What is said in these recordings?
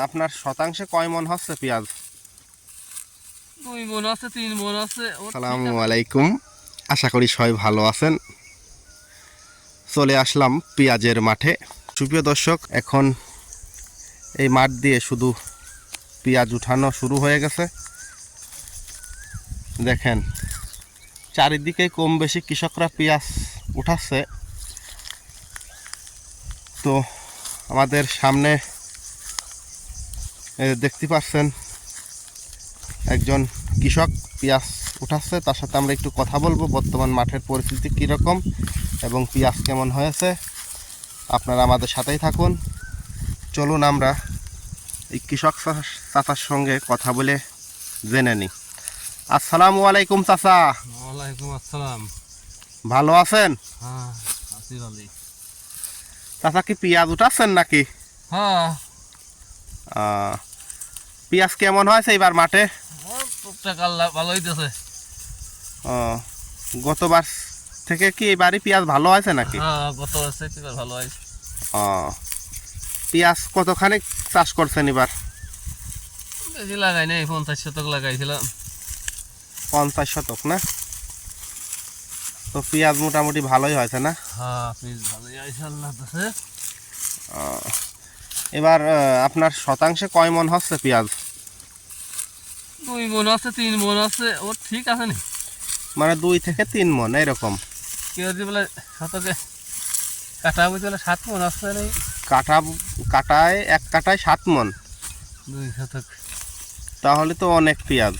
আপনার শতাংশে কয় মন হচ্ছে পেঁয়াজ? 2 মন আছে, 3 মন আছে। আসসালামু আলাইকুম, আশা করি সবাই ভালো আছেন। চলে আসলাম পেঁয়াজের মাঠে। সুপ্রিয় দর্শক, এখন এই মাঠ দিয়ে শুধু পেঁয়াজ উঠানো শুরু হয়ে গেছে। দেখেন চারিদিকে কম বেশি কৃষকরা পেঁয়াজ উঠাচ্ছে। তো আমাদের সামনে দেখতে পাচ্ছেন একজন কৃষক পেঁয়াজ উঠাচ্ছে, তার সাথে আমরা একটু কথা বলবো বর্তমান মাঠের পরিস্থিতি কীরকম এবং পেঁয়াজ কেমন হয়েছে। আপনারা আমাদের সাথেই থাকুন। চলুন আমরা এই কৃষক চাচার সঙ্গে কথা বলে জেনে নিই। আসসালামু আলাইকুম চাচা। ওয়ালাইকুম আসসালাম। ভালো আছেন? হ্যাঁ আছি ভালোই। চাচা কি পেঁয়াজ উঠাচ্ছেন নাকি? হ্যাঁ। পেঁয়াজ কেমন হয়েছে এবার মাঠে? টুকটাক ভালো হইতেছে। গতবার থেকে কি এবারই পেঁয়াজ ভালো হয়েছে নাকি? হ্যাঁ গত আছে এবার ভালো হয়েছে। পেঁয়াজ কতখানি চাষ করছেন এবার? বেশি লাগাই নাই, 50 শতক লাগাইছিলাম। 50 শতক না? তো পেঁয়াজ মোটামুটি ভালোই হয়েছে না? হ্যাঁ পিস ভালোই হয়েছে, আল্লাহ আছে। এবার আপনার শতাংশে কয় মন হচ্ছে পেঁয়াজ? 2 মন আছে, 3 মন আছে। ঠিক আছে নি, মানে 2 থেকে 3 মন এরকম। কেউ যদি বলে শতকে কাটা বুঝতে বলে 7 মন আছে রে। কাটায় এক কাটায় 7 মন, 2 শতক। তাহলে তো অনেক পেঁয়াজ।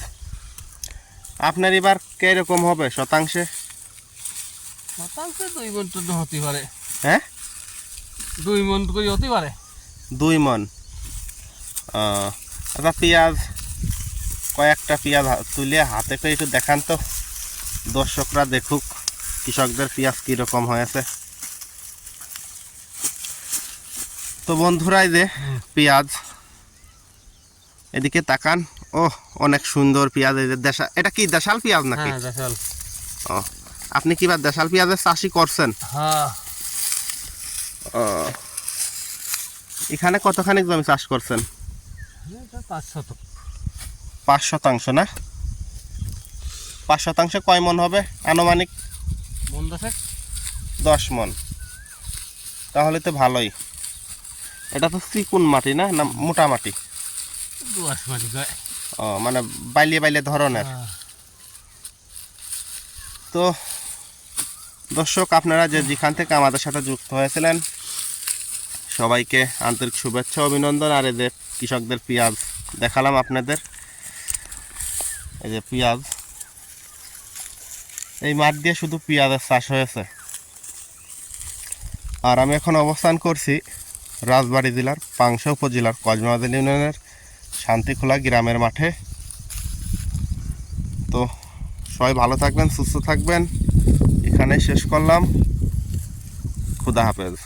আপনার এবার কিরকম হবে শতাংশে? শতাংশে 2 মন তো হতে পারে। হ্যাঁ 2 মন করে হতে পারে। 2 মন। আচ্ছা, পেঁয়াজ কয়েকটা পেঁয়াজ তুলে হাতে করে একটু দেখান তো, দর্শকরা দেখুক কৃষকদের পেঁয়াজ কীরকম হয়েছে। তো বন্ধুরাই যে পেঁয়াজ এদিকে তাকান, ও অনেক সুন্দর পেঁয়াজ। এই যে এটা কি দেশাল পেঁয়াজ নাকি? হ্যাঁ দেশাল। ও, আপনি কি বা দেশাল পেঁয়াজের চাষি করছেন? হ্যাঁ। এখানে কতখানি জমি চাষ করছেন? 5 শতক। 5 শতাংশ না? 5 শতাংশে কয় মন হবে আনুমানিক? মন 10 মন। তাহলে তো ভালোই। এটা তো চিকুন মাটি না, না মোটা মাটি? দোআঁশ মাটি গায়। মানে বাইলে বাইলে ধরনের। তো দর্শক, আপনারা যেখান থেকে আমাদের সাথে যুক্ত হয়েছিলেন সবাইকে আন্তরিক শুভেচ্ছা অভিনন্দন। আর এই যে কৃষকদের পেঁয়াজ দেখালাম আপনাদের, এই যে পেঁয়াজ, এই মাঠ দিয়ে শুধু পেঁয়াজের চাষ হয়েছে। আর আমি এখন অবস্থান করছি রাজবাড়ী জেলার পাংশা উপজেলার কজমাবাজার ইউনিয়নের শান্তিখোলা গ্রামের মাঠে। তো সবাই ভালো থাকবেন, সুস্থ থাকবেন। এখানে শেষ করলাম। খুদা হাফেজ।